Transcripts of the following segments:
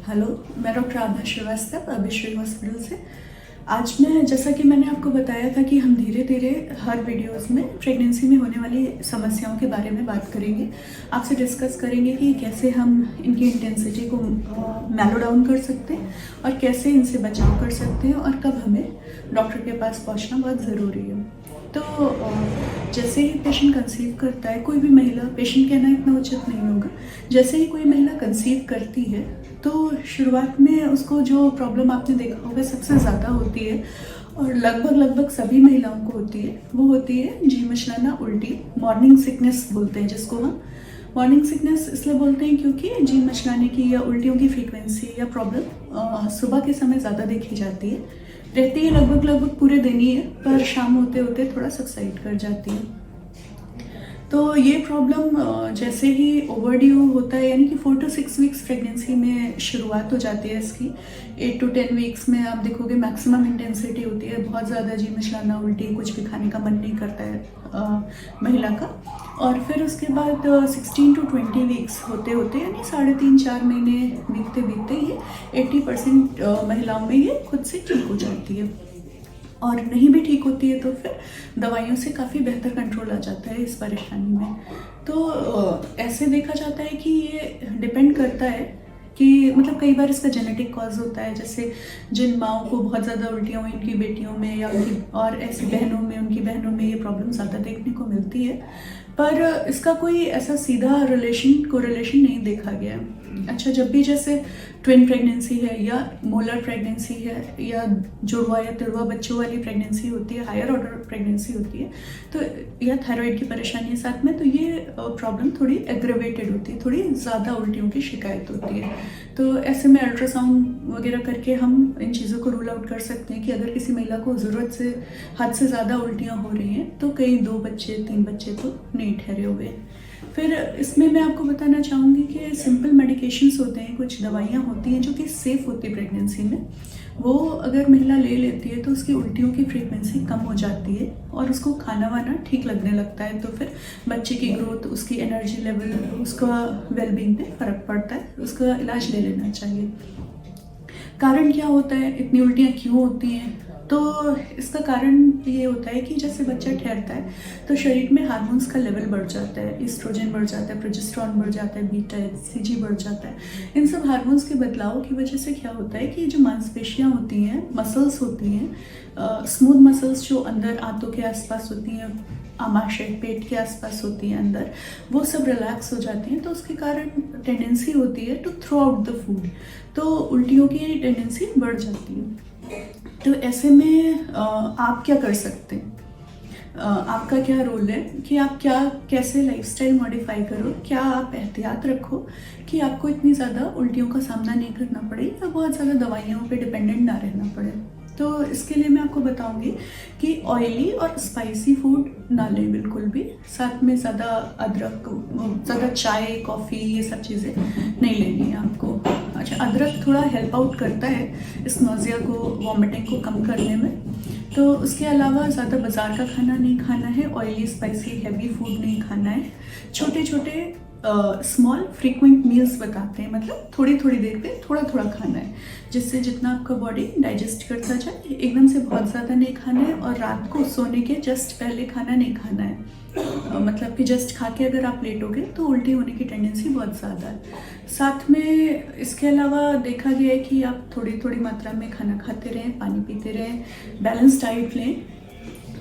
Hello, मैं doctor आभा Srivastava Abhishree hospital से। आज मैं, जैसा कि मैंने आपको बताया था कि हम धीरे धीरे हर वीडियोस में प्रेगनेंसी में होने वाली समस्याओं के बारे में बात करेंगे। आपसे डिस्कस करेंगे कि कैसे हम इनकी इंटेंसिटी को मैलो डाउन कर सकते हैं और कैसे इनसे बचाव कर सकते हैं और कब हमें डॉक्टर के पास पहुंचना बहुत ज़रूरी है। तो जैसे ही पेशेंट कंसीव करता है, कोई भी महिला, पेशेंट कहना इतना उचित नहीं होगा, जैसे ही कोई महिला कंसीव करती है तो शुरुआत में उसको जो प्रॉब्लम आपने देखा होगा सबसे ज़्यादा होती है और लगभग सभी महिलाओं को होती है, वो होती है जी मचलाना, उल्टी, मॉर्निंग सिकनेस बोलते हैं जिसको हम। मॉर्निंग सिकनेस इसलिए बोलते हैं क्योंकि जी मचलाने की या उल्टियों की फ्रीक्वेंसी या प्रॉब्लम सुबह के समय ज़्यादा देखी जाती है, रहती है लगभग पूरे दिन ही है, पर शाम होते होते थोड़ा सबसाइड कर जाती है। तो ये प्रॉब्लम जैसे ही ओवरड्यू होता है, यानी कि 4 to 6 वीक्स प्रेगनेंसी में शुरुआत हो जाती है इसकी। 8 to 10 वीक्स में आप देखोगे मैक्सिमम इंटेंसिटी होती है, बहुत ज़्यादा जी मिचलाना, उल्टी, कुछ भी खाने का मन नहीं करता है महिला का। और फिर उसके बाद 16 to 20 वीक्स होते होते, यानी 3.5-4 महीने बीतते ये 80% महिलाओं में ये खुद से ठीक हो जाती है। और नहीं भी ठीक होती है तो फिर दवाइयों से काफ़ी बेहतर कंट्रोल आ जाता है इस परेशानी में। तो ऐसे देखा जाता है कि ये डिपेंड करता है कि मतलब कई बार इसका जेनेटिक कॉज होता है, जैसे जिन माओं को बहुत ज़्यादा उल्टियाँ हुई उनकी बेटियों में या उनकी और ऐसी बहनों में, उनकी बहनों में ये प्रॉब्लम ज़्यादा देखने को मिलती है, पर इसका कोई ऐसा सीधा कोरिलेशन नहीं देखा गया है। अच्छा, जब भी जैसे ट्विन प्रेगनेंसी है या मोलर प्रेगनेंसी है या जुड़वा या तिड़वा बच्चों वाली प्रेगनेंसी होती है, हायर ऑर्डर प्रेगनेंसी होती है, तो या थायराइड की परेशानी है साथ में, तो ये प्रॉब्लम थोड़ी एग्रेवेटेड होती है, थोड़ी ज़्यादा उल्टियों की शिकायत होती है। तो ऐसे में अल्ट्रासाउंड वगैरह करके हम इन चीज़ों को रूल आउट कर सकते हैं कि अगर किसी महिला को ज़रूरत से हद से ज़्यादा उल्टियाँ हो रही हैं तो कई 2 बच्चे 3 बच्चे तो नहीं ठहरे हुए। फिर इसमें मैं आपको बताना चाहूँगी कि सिंपल मेडिकेशंस होते हैं, कुछ दवाइयाँ होती हैं जो कि सेफ़ होती है प्रेगनेंसी में, वो अगर महिला ले लेती है तो उसकी उल्टियों की फ्रीक्वेंसी कम हो जाती है और उसको खाना वाना ठीक लगने लगता है। तो फिर बच्चे की ग्रोथ, उसकी एनर्जी लेवल, उसका वेलबींग पे फ़र्क पड़ता है, उसका इलाज ले लेना चाहिए। कारण क्या होता है, इतनी उल्टियाँ क्यों होती हैं? तो इसका कारण ये होता है कि जैसे बच्चा ठहरता है तो शरीर में हार्मोन्स का लेवल बढ़ जाता है, एस्ट्रोजन बढ़ जाता है, प्रोजेस्टेरॉन बढ़ जाता है, बीटा HCG बढ़ जाता है। इन सब हार्मोन्स के बदलाव की वजह से क्या होता है कि जो मांसपेशियाँ होती हैं, मसल्स होती हैं, स्मूथ मसल्स जो अंदर आंतों के आसपास होती हैं, आमाशय पेट के आसपास होती हैं अंदर, वो सब रिलैक्स हो जाती हैं, तो उसके कारण टेंडेंसी होती है to throw out the food, तो उल्टियों की टेंडेंसी बढ़ जाती है। तो ऐसे में आप क्या कर सकते हैं? आपका क्या रोल है कि आप कैसे लाइफस्टाइल मॉडिफाई करो, क्या आप एहतियात रखो कि आपको इतनी ज़्यादा उल्टियों का सामना नहीं करना पड़े या बहुत ज़्यादा दवाइयों पे डिपेंडेंट ना रहना पड़े। तो इसके लिए मैं आपको बताऊंगी कि ऑयली और स्पाइसी फूड ना लें बिल्कुल भी, साथ में ज़्यादा अदरक, ज़्यादा चाय, कॉफ़ी, ये सब चीज़ें नहीं लेनी है आपको। अच्छा, अदरक थोड़ा हेल्प आउट करता है इस नौजिया को, वॉमिटिंग को कम करने में। तो उसके अलावा ज़्यादा बाज़ार का खाना नहीं खाना है, ऑयली स्पाइसी हैवी फूड नहीं खाना है। छोटे छोटे स्मॉल फ्रीक्वेंट मील्स बताते हैं, मतलब थोड़ी थोड़ी देर पे थोड़ा थोड़ा खाना है, जिससे जितना आपका बॉडी डाइजेस्ट करता जाए। एकदम से बहुत ज़्यादा नहीं खाना है और रात को सोने के जस्ट पहले खाना नहीं खाना है। मतलब कि जस्ट खा के अगर आप लेटोगे तो उल्टी होने की टेंडेंसी बहुत ज़्यादा है। साथ में इसके अलावा देखा गया है कि आप थोड़ी थोड़ी मात्रा में खाना खाते रहें, पानी पीते रहें, बैलेंस डाइट लें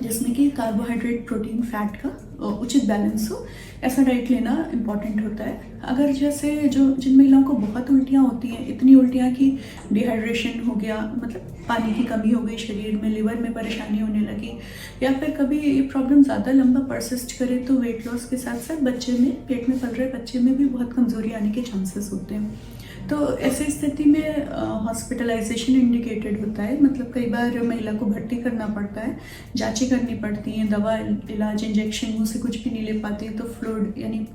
जिसमें कि कार्बोहाइड्रेट, प्रोटीन, फैट का उचित बैलेंस हो, ऐसा डाइट लेना इम्पॉर्टेंट होता है। अगर जैसे जिन महिलाओं को बहुत उल्टियाँ होती हैं, इतनी उल्टियाँ कि डिहाइड्रेशन हो गया, मतलब पानी की कमी हो गई शरीर में, लिवर में परेशानी होने लगी, या फिर कभी ये प्रॉब्लम ज़्यादा लंबा परसिस्ट करे तो वेट लॉस के साथ साथ बच्चे में, पेट में पल रहे बच्चे में भी बहुत कमज़ोरी आने के चांसेस होते हैं। तो ऐसी स्थिति में हॉस्पिटलाइजेशन इंडिकेटेड होता है, मतलब कई बार महिला को भर्ती करना पड़ता है, जांचें करनी पड़ती हैं, दवा, इलाज, इंजेक्शन, मुँह से कुछ भी नहीं ले पाती तो फ्लूइड यानी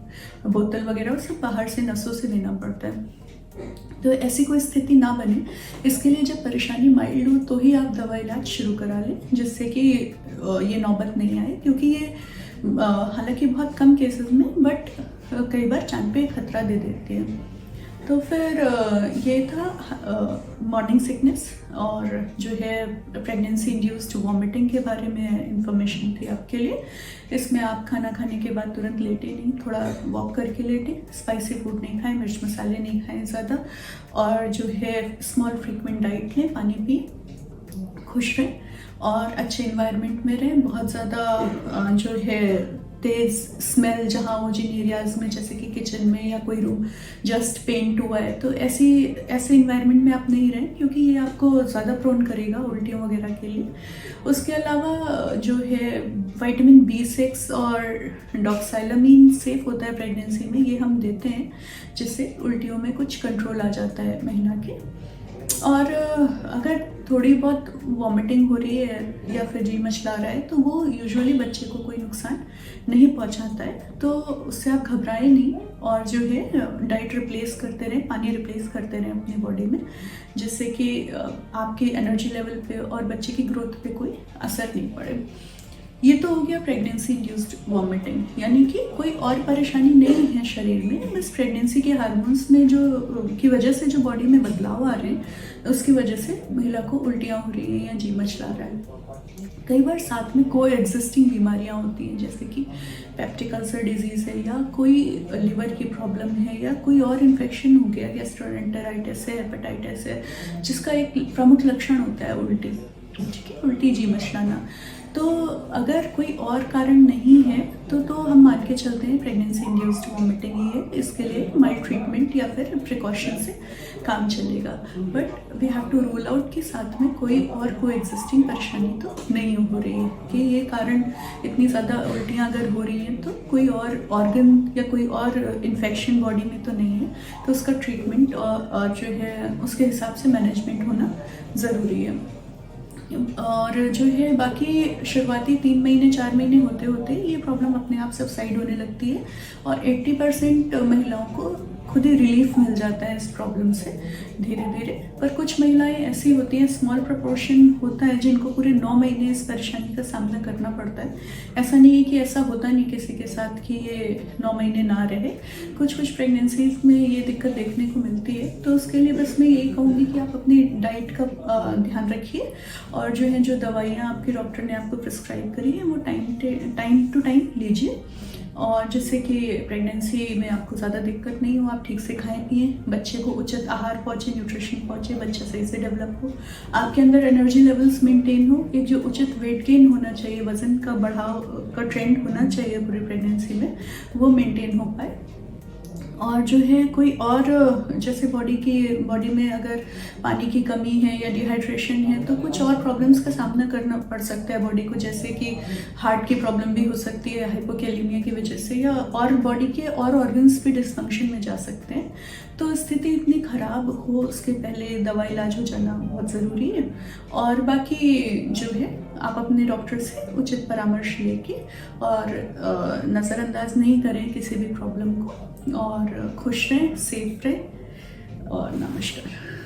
बोतल वगैरह सब बाहर से नसों से देना पड़ता है। तो ऐसी कोई स्थिति ना बने, इसके लिए जब परेशानी माइल्ड हो तो ही आप दवा इलाज शुरू करा लें, जिससे कि ये नौबत नहीं आए, क्योंकि ये हालांकि बहुत कम केसेस में बट कई बार जान पे खतरा दे देती है। तो फिर ये था मॉर्निंग सिकनेस और जो है प्रेगनेंसी इंड्यूस्ड वॉमिटिंग के बारे में इंफॉर्मेशन थी आपके लिए। इसमें आप खाना खाने के बाद तुरंत लेटे नहीं, थोड़ा वॉक करके लेटे, स्पाइसी फूड नहीं खाएं, मिर्च मसाले नहीं खाएं ज़्यादा, और जो है स्मॉल फ्रीक्वेंट डाइट लें, पानी पिए, खुश रहें और अच्छे इन्वायरमेंट में रहें। बहुत ज़्यादा जो है तेज़ स्मेल जहाँ हो जिन एरियाज़ में, जैसे कि किचन में या कोई रूम जस्ट पेंट हुआ है, तो ऐसे इन्वायरमेंट में आप नहीं रहें, क्योंकि ये आपको ज़्यादा प्रोन करेगा उल्टियों वगैरह के लिए। उसके अलावा जो है विटामिन B6 और डॉक्साइलामीन सेफ होता है प्रेगनेंसी में, ये हम देते हैं, जिससे उल्टियों में कुछ कंट्रोल आ जाता है महीना के। और अगर थोड़ी बहुत वॉमिटिंग हो रही है या फिर जी मचला रहा है, तो वो यूजुअली बच्चे को कोई नुकसान नहीं पहुंचाता है, तो उससे आप घबराएं नहीं और जो है डाइट रिप्लेस करते रहें, पानी रिप्लेस करते रहें अपनी बॉडी में, जिससे कि आपके एनर्जी लेवल पे और बच्चे की ग्रोथ पे कोई असर नहीं पड़े। ये तो हो गया प्रेगनेंसी इंड्यूस्ड वॉमिटिंग, यानी कि कोई और परेशानी नहीं है शरीर में, बस प्रेगनेंसी के हार्मोन्स में जो की वजह से जो बॉडी में बदलाव आ रहे हैं, उसकी वजह से महिला को उल्टियाँ हो रही हैं या जी मचला रहा है। कई बार साथ में कोई एग्जिस्टिंग बीमारियां होती हैं, जैसे कि पेप्टिक अल्सर डिजीज़ है, या कोई लिवर की प्रॉब्लम है, या कोई और इन्फेक्शन हो गया, गैस्ट्रोएंटेराइटिस है, हेपेटाइटिस है, जिसका एक प्रमुख लक्षण होता है उल्टी, ठीक है, उल्टी जी मचलाना। तो अगर कोई और कारण नहीं है तो हम मान के चलते हैं प्रेगनेंसी इंड्यूस्ड वॉमिटिंग ही है। इसके लिए माइल्ड ट्रीटमेंट या फिर प्रिकॉशन से काम चलेगा, but we have to rule out कि साथ में कोई एग्जिस्टिंग परेशानी तो नहीं हो रही है, कि ये कारण इतनी ज़्यादा उल्टियाँ अगर हो रही हैं तो कोई और ऑर्गन या कोई और इन्फेक्शन बॉडी में तो नहीं है, तो उसका ट्रीटमेंट और जो है उसके हिसाब से मैनेजमेंट होना ज़रूरी है। और जो है बाकी शुरुआती 3 महीने 4 महीने होते होते ये प्रॉब्लम अपने आप सबसाइड होने लगती है, और 80% महिलाओं को खुद ही रिलीफ मिल जाता है इस प्रॉब्लम से धीरे धीरे। पर कुछ महिलाएं ऐसी होती हैं, स्मॉल प्रोपोर्शन होता है, जिनको पूरे 9 महीने इस परेशानी का सामना करना पड़ता है। ऐसा नहीं है कि ऐसा होता नहीं किसी के साथ कि ये 9 महीने ना रहे, कुछ प्रेगनेंसीज में ये दिक्कत देखने को मिलती है। तो उसके लिए बस मैं यही कहूँगी कि आप अपनी डाइट का ध्यान रखिए, और जो है जो दवाइयाँ आपके डॉक्टर ने आपको प्रिस्क्राइब करी है वो टाइम टू टाइम लीजिए, और जिससे कि प्रेगनेंसी में आपको ज़्यादा दिक्कत नहीं हो। आप ठीक से खाएं पिए, बच्चे को उचित आहार पहुँचे, न्यूट्रिशन पहुँचे, बच्चा सही से डेवलप हो, आपके अंदर एनर्जी लेवल्स मेंटेन हो, एक जो उचित वेट गेन होना चाहिए, वज़न का बढ़ाव का ट्रेंड होना चाहिए पूरी प्रेगनेंसी में, वो मेंटेन हो पाए। और जो है कोई और जैसे बॉडी में अगर पानी की कमी है या डिहाइड्रेशन है, तो कुछ और प्रॉब्लम्स का सामना करना पड़ सकता है बॉडी को, जैसे कि हार्ट की प्रॉब्लम भी हो सकती है हाइपोकैलेमिया की वजह से, या और बॉडी के और ऑर्गन्स भी डिस्फंक्शन में जा सकते हैं। तो स्थिति इतनी ख़राब हो उसके पहले दवा इलाज हो जाना बहुत ज़रूरी है। और बाकी जो है आप अपने डॉक्टर से उचित परामर्श लेके और नज़रअंदाज नहीं करें किसी भी प्रॉब्लम को, और खुश रहें, सेफ रहें, और नमस्कार।